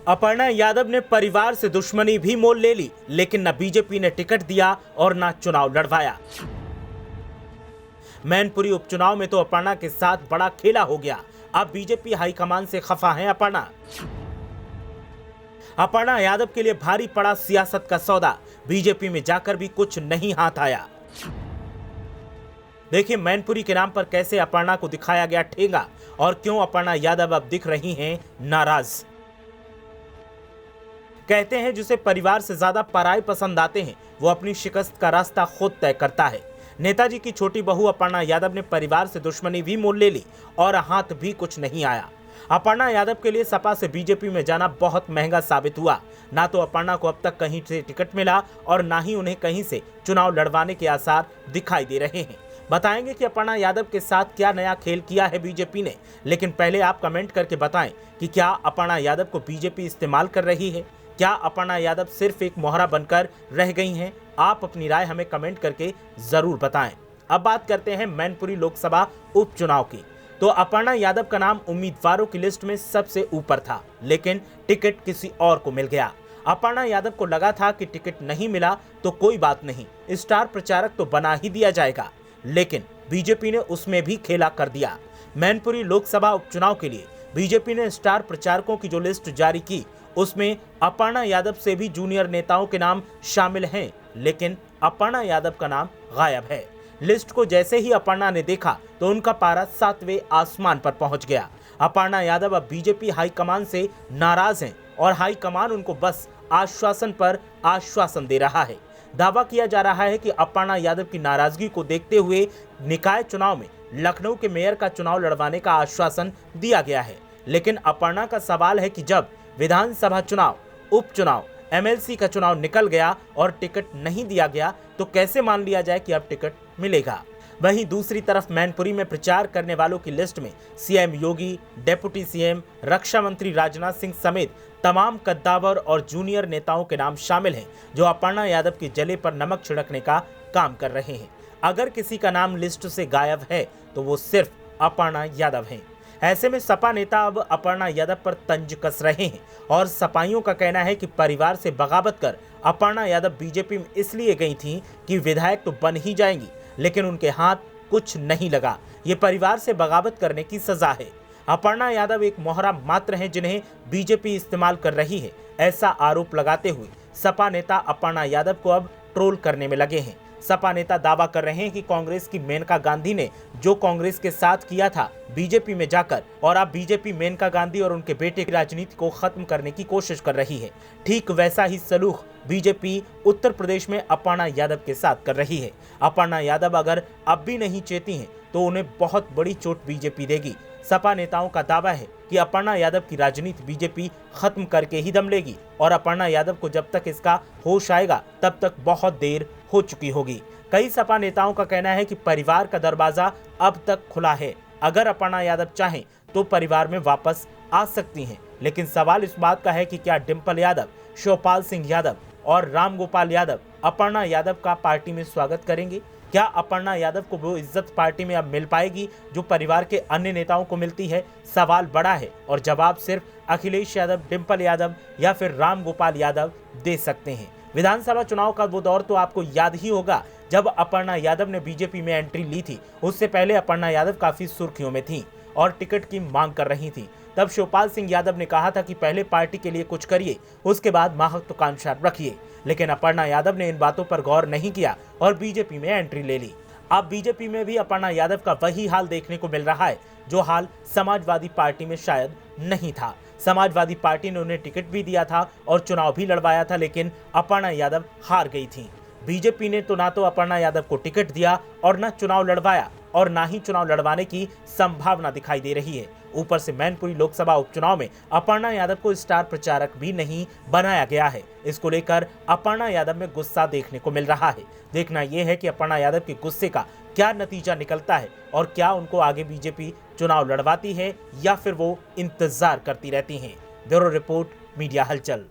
अपर्णा यादव ने परिवार से दुश्मनी भी मोल ले ली, लेकिन न बीजेपी ने टिकट दिया और न चुनाव लड़वाया। मैनपुरी उपचुनाव में तो अपर्णा के साथ बड़ा खेला हो गया। अब बीजेपी हाईकमान से खफा है अपर्णा। अपर्णा यादव के लिए भारी पड़ा सियासत का सौदा। बीजेपी में जाकर भी कुछ नहीं हाथ आया। देखिए मैनपुरी के नाम पर कैसे अपर्णा को दिखाया गया ठेंगा और क्यों अपर्णा यादव अब दिख रही हैं नाराज। कहते हैं जिसे परिवार से ज्यादा पराये पसंद आते हैं वो अपनी शिकस्त का रास्ता खुद तय करता है। नेताजी की छोटी बहू अपर्णा यादव ने परिवार से दुश्मनी भी मोल ले ली और हाथ भी कुछ नहीं आया। अपर्णा यादव के लिए सपा से बीजेपी में जाना बहुत महंगा साबित हुआ। ना तो अपर्णा को अब तक कहीं से टिकट मिला और ना ही उन्हें कहीं से चुनाव लड़वाने के आसार दिखाई दे रहे हैं। बताएंगे कि अपर्णा यादव के साथ क्या नया खेल किया है बीजेपी ने, लेकिन पहले आप कमेंट करके बताएं कि क्या अपर्णा यादव को बीजेपी इस्तेमाल कर रही है। क्या अपर्णा यादव सिर्फ एक मोहरा बनकर रह गई हैं? आप अपनी राय हमें कमेंट करके जरूर बताएं। अब बात करते हैं मैनपुरी लोकसभा उपचुनाव की। तो अपर्णा यादव का नाम उम्मीदवारों की लिस्ट में सबसे ऊपर था, लेकिन टिकट किसी और को मिल गया। अपर्णा यादव को लगा था कि टिकट नहीं मिला तो कोई बात नहीं, स्टार प्रचारक तो बना ही दिया जाएगा, लेकिन बीजेपी ने उसमें भी खेला कर दिया। मैनपुरी लोकसभा उपचुनाव के लिए बीजेपी ने स्टार प्रचारकों की जो लिस्ट जारी की उसमें अपर्णा यादव से भी जूनियर नेताओं के नाम शामिल हैं, लेकिन अपर्णा यादव का नाम गायब है। लिस्ट को जैसे ही अपर्णा ने देखा तो उनका पारा 7वें आसमान पर पहुंच गया। अपर्णा यादव अब बीजेपी हाईकमान से नाराज हैं और हाईकमान उनको बस आश्वासन पर आश्वासन दे रहा है। दावा किया जा रहा है कि अपर्णा यादव की नाराजगी को देखते हुए निकाय चुनाव में लखनऊ के मेयर का चुनाव लड़वाने का आश्वासन दिया गया है। लेकिन अपर्णा का सवाल है कि जब विधानसभा चुनाव, उपचुनाव, एमएलसी का चुनाव निकल गया और टिकट नहीं दिया गया तो कैसे मान लिया जाए कि अब टिकट मिलेगा। वहीं दूसरी तरफ मैनपुरी में प्रचार करने वालों की लिस्ट में सीएम योगी, डिप्टी सीएम, रक्षा मंत्री राजनाथ सिंह समेत तमाम कद्दावर और जूनियर नेताओं के नाम शामिल हैं जो अपर्णा यादव के जले पर नमक छिड़कने का काम कर रहे हैं। अगर किसी का नाम लिस्ट से गायब है तो वो सिर्फ अपर्णा यादव हैं। ऐसे में सपा नेता अब अपर्णा यादव पर तंज कस रहे हैं और सपाइयों का कहना है कि परिवार से बगावत कर अपर्णा यादव बीजेपी में इसलिए गई थी कि विधायक तो बन ही जाएंगी, लेकिन उनके हाथ कुछ नहीं लगा। ये परिवार से बगावत करने की सजा है। अपर्णा यादव एक मोहरा मात्र हैं जिन्हें बीजेपी इस्तेमाल कर रही है, ऐसा आरोप लगाते हुए सपा नेता अपर्णा यादव को अब ट्रोल करने में लगे हैं। सपा नेता दावा कर रहे हैं कि कांग्रेस की मेनका गांधी ने जो कांग्रेस के साथ किया था बीजेपी में जाकर, और अब बीजेपी मेनका गांधी और उनके बेटे की राजनीति को खत्म करने की कोशिश कर रही है। ठीक वैसा ही सलूक बीजेपी उत्तर प्रदेश में अपर्णा यादव के साथ कर रही है। अपर्णा यादव अगर अब भी नहीं चेती हैं तो उन्हें बहुत बड़ी चोट बीजेपी देगी। सपा नेताओं का दावा है कि अपर्णा यादव की राजनीति बीजेपी खत्म करके ही दम लेगी और अपर्णा यादव को जब तक इसका होश आएगा तब तक बहुत देर हो चुकी होगी। कई सपा नेताओं का कहना है कि परिवार का दरवाजा अब तक खुला है। अगर अपर्णा यादव चाहें तो परिवार में वापस आ सकती हैं, लेकिन सवाल इस बात का है कि क्या डिंपल यादव, शिवपाल सिंह यादव और रामगोपाल यादव अपर्णा यादव का पार्टी में स्वागत करेंगे। क्या अपर्णा यादव को वो इज्जत पार्टी में अब मिल पाएगी जो परिवार के अन्य नेताओं को मिलती है? सवाल बड़ा है और जवाब सिर्फ अखिलेश यादव, डिंपल यादव या फिर रामगोपाल यादव दे सकते हैं। विधानसभा चुनाव का वो दौर तो आपको याद ही होगा जब अपर्णा यादव ने बीजेपी में एंट्री ली थी। उससे पहले अपर्णा यादव काफी सुर्खियों में थी और टिकट की मांग कर रही थी। तब शिवपाल सिंह यादव ने कहा था कि पहले पार्टी के लिए कुछ करिए, उसके बाद महत्वाकांक्षा रखिए, लेकिन अपर्णा यादव ने इन बातों पर गौर नहीं किया और बीजेपी में एंट्री ले ली। अब बीजेपी में भी अपर्णा यादव का वही हाल देखने को मिल रहा है जो हाल समाजवादी पार्टी में शायद नहीं था। समाजवादी पार्टी ने उन्हें टिकट भी दिया था और चुनाव भी लड़वाया था, लेकिन अपर्णा यादव हार गई थी। बीजेपी ने तो ना तो अपर्णा यादव को टिकट दिया और न चुनाव लड़वाया और ना ही चुनाव लड़वाने की संभावना दिखाई दे रही है। ऊपर से मैनपुरी लोकसभा उपचुनाव में अपर्णा यादव को स्टार प्रचारक भी नहीं बनाया गया है। इसको लेकर अपर्णा यादव में गुस्सा देखने को मिल रहा है। देखना यह है कि अपर्णा यादव के गुस्से का क्या नतीजा निकलता है और क्या उनको आगे बीजेपी चुनाव लड़वाती है या फिर वो इंतजार करती रहती है। ब्यूरो रिपोर्ट, मीडिया हलचल।